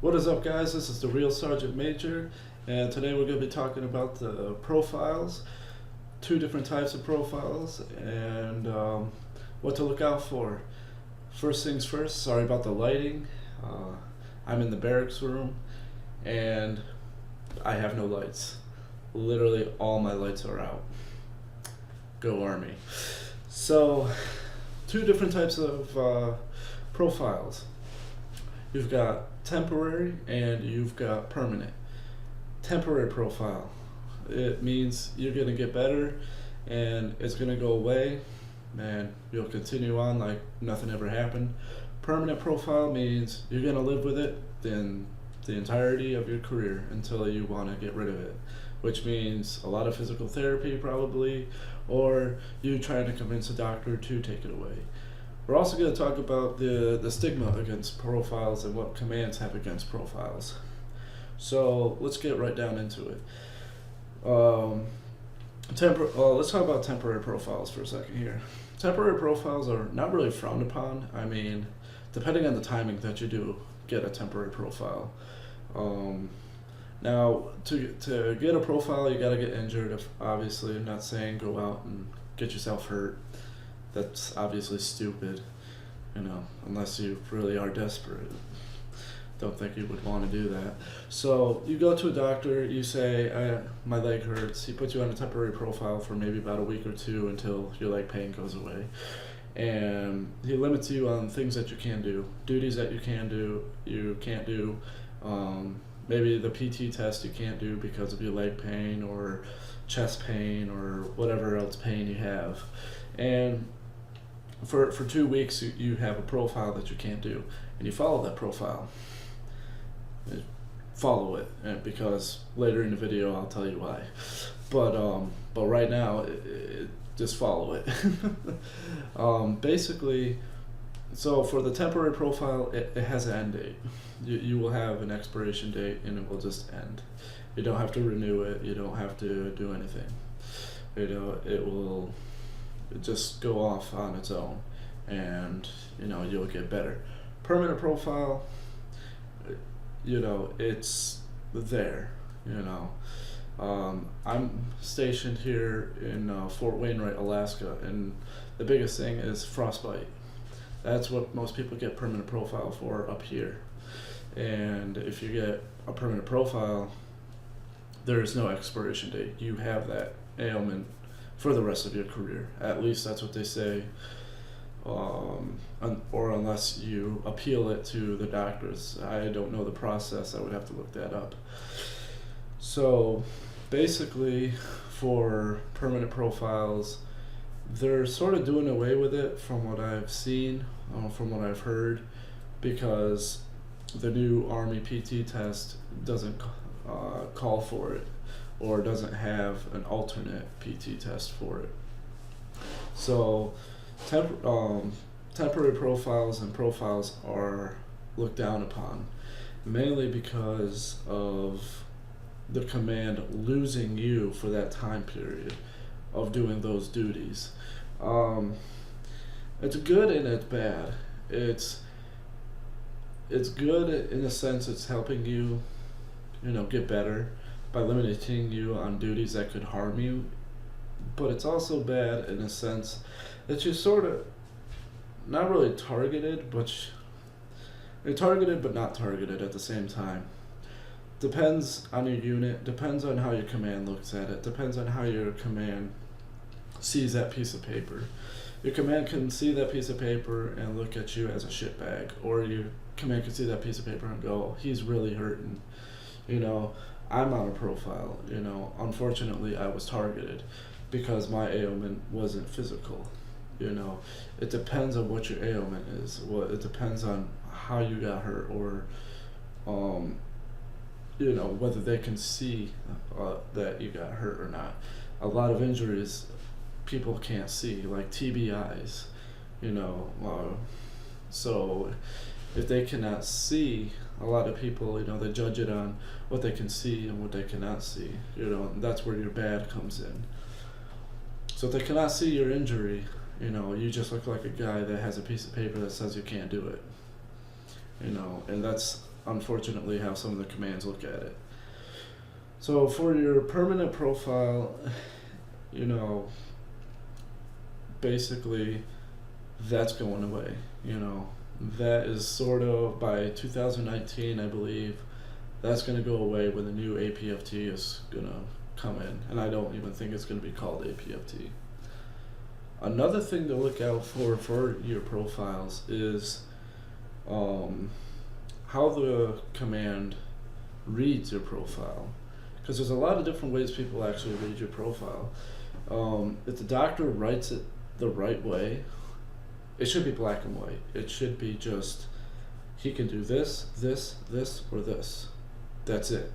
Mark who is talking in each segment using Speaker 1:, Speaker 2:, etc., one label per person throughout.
Speaker 1: What is up, guys? This is the Real Sergeant Major, and today we're going to be talking about the profiles, two different types of profiles, and what to look out for. First things first, sorry about the lighting. I'm in the barracks room, and I have no lights. Literally all my lights are out. Go Army. So, two different types of profiles. You've got temporary and you've got permanent. Temporary profile, it means you're going to get better and it's going to go away and you'll continue on like nothing ever happened. Permanent profile means you're going to live with it then the entirety of your career until you want to get rid of it, which means a lot of physical therapy probably, or you trying to convince a doctor to take it away. We're also going to talk about the stigma against profiles and what commands have against profiles. So let's get right down into it. Let's talk about temporary profiles for a second here. Temporary profiles are not really frowned upon. I mean, depending on the timing that you do get a temporary profile. Now, to get a profile, you got to get injured. Obviously, I'm not saying go out and get yourself hurt. That's obviously stupid, unless you really are desperate. Don't think you would want to do that. So you go to a doctor, you say, my leg hurts. He puts you on a temporary profile for maybe about a week or two until your leg pain goes away. And he limits you on things that you can do, duties that you can't do. Maybe the PT test you can't do because of your leg pain or chest pain or whatever else pain you have. And for 2 weeks you have a profile that you can't do, and you follow that profile. Follow it, because later in the video I'll tell you why. But right now, just follow it. Basically, so for the temporary profile, it has an end date. You will have an expiration date, and it will just end. You don't have to renew it. You don't have to do anything. It will just go off on its own, and you'll get better. Permanent profile, it's there. I'm stationed here in Fort Wainwright, Alaska, and the biggest thing is frostbite. That's what most people get permanent profile for up here. And if you get a permanent profile, there is no expiration date. You have that ailment for the rest of your career. At least that's what they say. Or unless you appeal it to the doctors. I don't know the process. I would have to look that up. So basically, for permanent profiles, they're sort of doing away with it from what I've seen, from what I've heard, because the new Army PT test doesn't call for it, or doesn't have an alternate PT test for it. So temporary profiles and profiles are looked down upon, mainly because of the command losing you for that time period of doing those duties. It's good and it's bad. It's good in the sense it's helping you, get better by limiting you on duties that could harm you. But it's also bad in a sense that you're sort of not really targeted, but you're targeted but not targeted at the same time. Depends on your unit, depends on how your command looks at it, depends on how your command sees that piece of paper. Your command can see that piece of paper and look at you as a shitbag, or your command can see that piece of paper and go, he's really hurting. I'm on a profile. Unfortunately I was targeted because my ailment wasn't physical. It depends on what your ailment is. It depends on how you got hurt, or whether they can see that you got hurt or not. A lot of injuries people can't see, like TBIs, so if they cannot see, a lot of people, they judge it on what they can see and what they cannot see, and that's where your bad comes in. So if they cannot see your injury, you just look like a guy that has a piece of paper that says you can't do it. And that's unfortunately how some of the commands look at it. So for your permanent profile, you know, basically that's going away. You know, that is sort of by 2019, I believe, that's going to go away when the new APFT is going to come in. And I don't even think it's going to be called APFT. Another thing to look out for your profiles is how the command reads your profile. Because there's a lot of different ways people actually read your profile. If the doctor writes it the right way, it should be black and white. It should be just, he can do this, this, this, or this. That's it.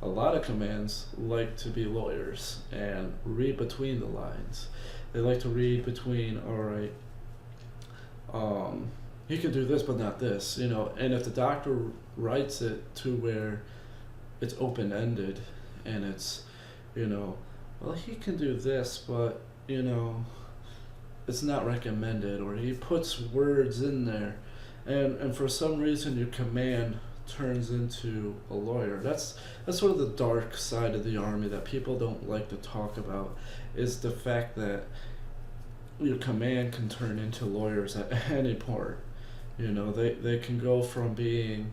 Speaker 1: A lot of commands like to be lawyers and read between the lines. They like to read between, all right, he can do this but not this, you know. And if the doctor writes it to where it's open-ended and it's, you know, well, he can do this, but, you know, it's not recommended, or he puts words in there, and for some reason your command turns into a lawyer. That's sort of the dark side of the Army that people don't like to talk about, is the fact that your command can turn into lawyers at any part. You know, they can go from being,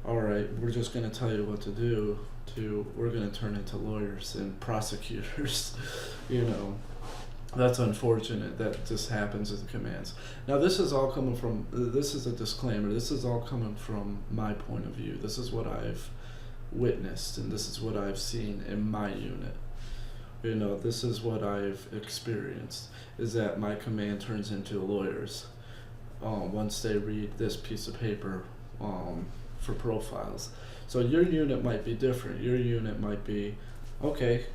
Speaker 1: all right, we're just going to tell you what to do, to we're going to turn into lawyers and prosecutors. You know, that's unfortunate. That just happens with the commands. Now, this is all coming from, this is a disclaimer, this is all coming from my point of view. This is what I've witnessed, and this is what I've seen in my unit. You know, this is what I've experienced, is that my command turns into lawyers once they read this piece of paper for profiles. So your unit might be different. Your unit might be, okay,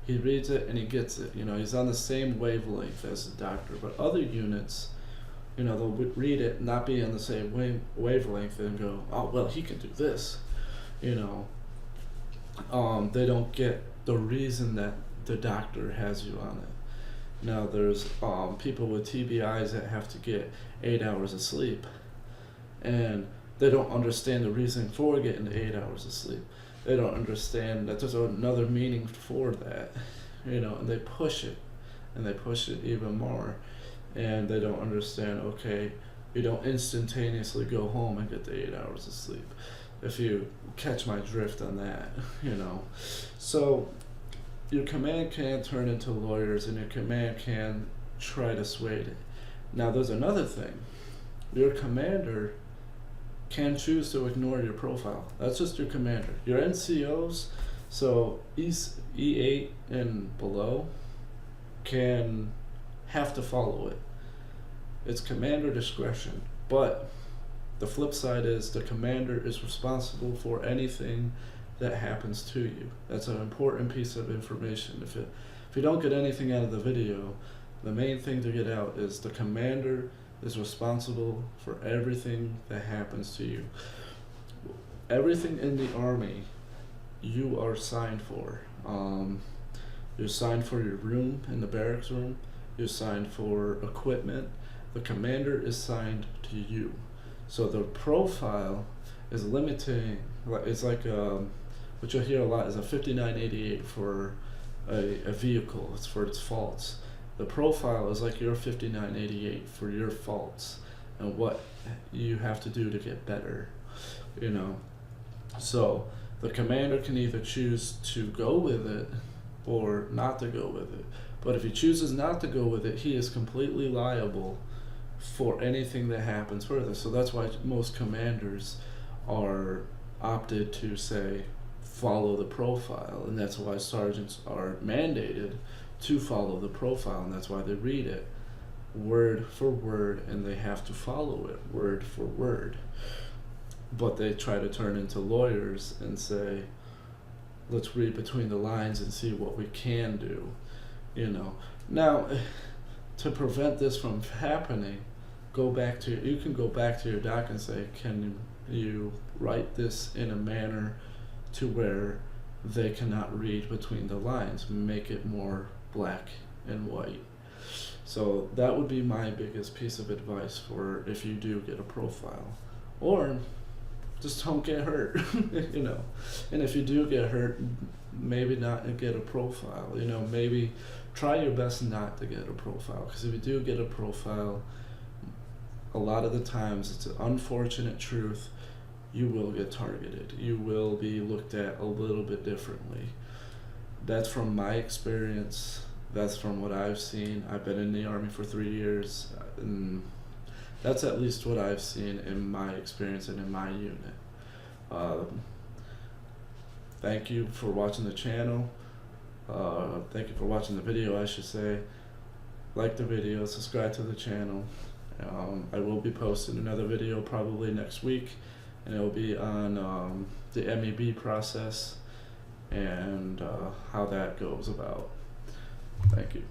Speaker 1: he reads it and he gets it. You know, he's on the same wavelength as the doctor. But other units, you know, they'll read it, not be on the same wavelength, and go, oh, well, he can do this. You know, they don't get the reason that the doctor has you on it. Now, there's people with TBIs that have to get 8 hours of sleep, and they don't understand the reason for getting 8 hours of sleep. They don't understand that there's another meaning for that, you know, and they push it, and they push it even more, and they don't understand, okay, you don't instantaneously go home and get the 8 hours of sleep, if you catch my drift on that, you know. So your command can turn into lawyers, and your command can try to sway it. Now, there's another thing. Your commander can choose to ignore your profile. That's just your commander. Your NCOs, so E8 and below, can have to follow it. It's commander discretion. But the flip side is the commander is responsible for anything that happens to you. That's an important piece of information. If you don't get anything out of the video, the main thing to get out is the commander is responsible for everything that happens to you. Everything in the Army you are signed for. You're signed for your room in the barracks room. You're signed for equipment. The commander is signed to you. So the profile is limiting. It's like what you'll hear a lot is a 5988 for a vehicle. It's for its faults. The profile is like your 5988 for your faults and what you have to do to get better, you know. So the commander can either choose to go with it or not to go with it. But if he chooses not to go with it, he is completely liable for anything that happens further. So that's why most commanders are opted to say follow the profile, and that's why sergeants are mandated to follow the profile, and that's why they read it word for word, and they have to follow it word for word. But they try to turn into lawyers and say, let's read between the lines and see what we can do, you know. Now, to prevent this from happening, you can go back to your doc and say, can you write this in a manner to where they cannot read between the lines, make it more black and white. So that would be my biggest piece of advice for if you do get a profile. Or just don't get hurt, you know. And if you do get hurt, maybe not get a profile, you know. Maybe try your best not to get a profile, because if you do get a profile, a lot of the times it's an unfortunate truth, you will get targeted. You will be looked at a little bit differently. That's from my experience. That's from what I've seen. I've been in the Army for 3 years, and that's at least what I've seen in my experience and in my unit. Thank you for watching the channel. Thank you for watching the video, I should say. Like the video, subscribe to the channel. I will be posting another video probably next week, and it will be on the MEB process and how that goes about. Thank you.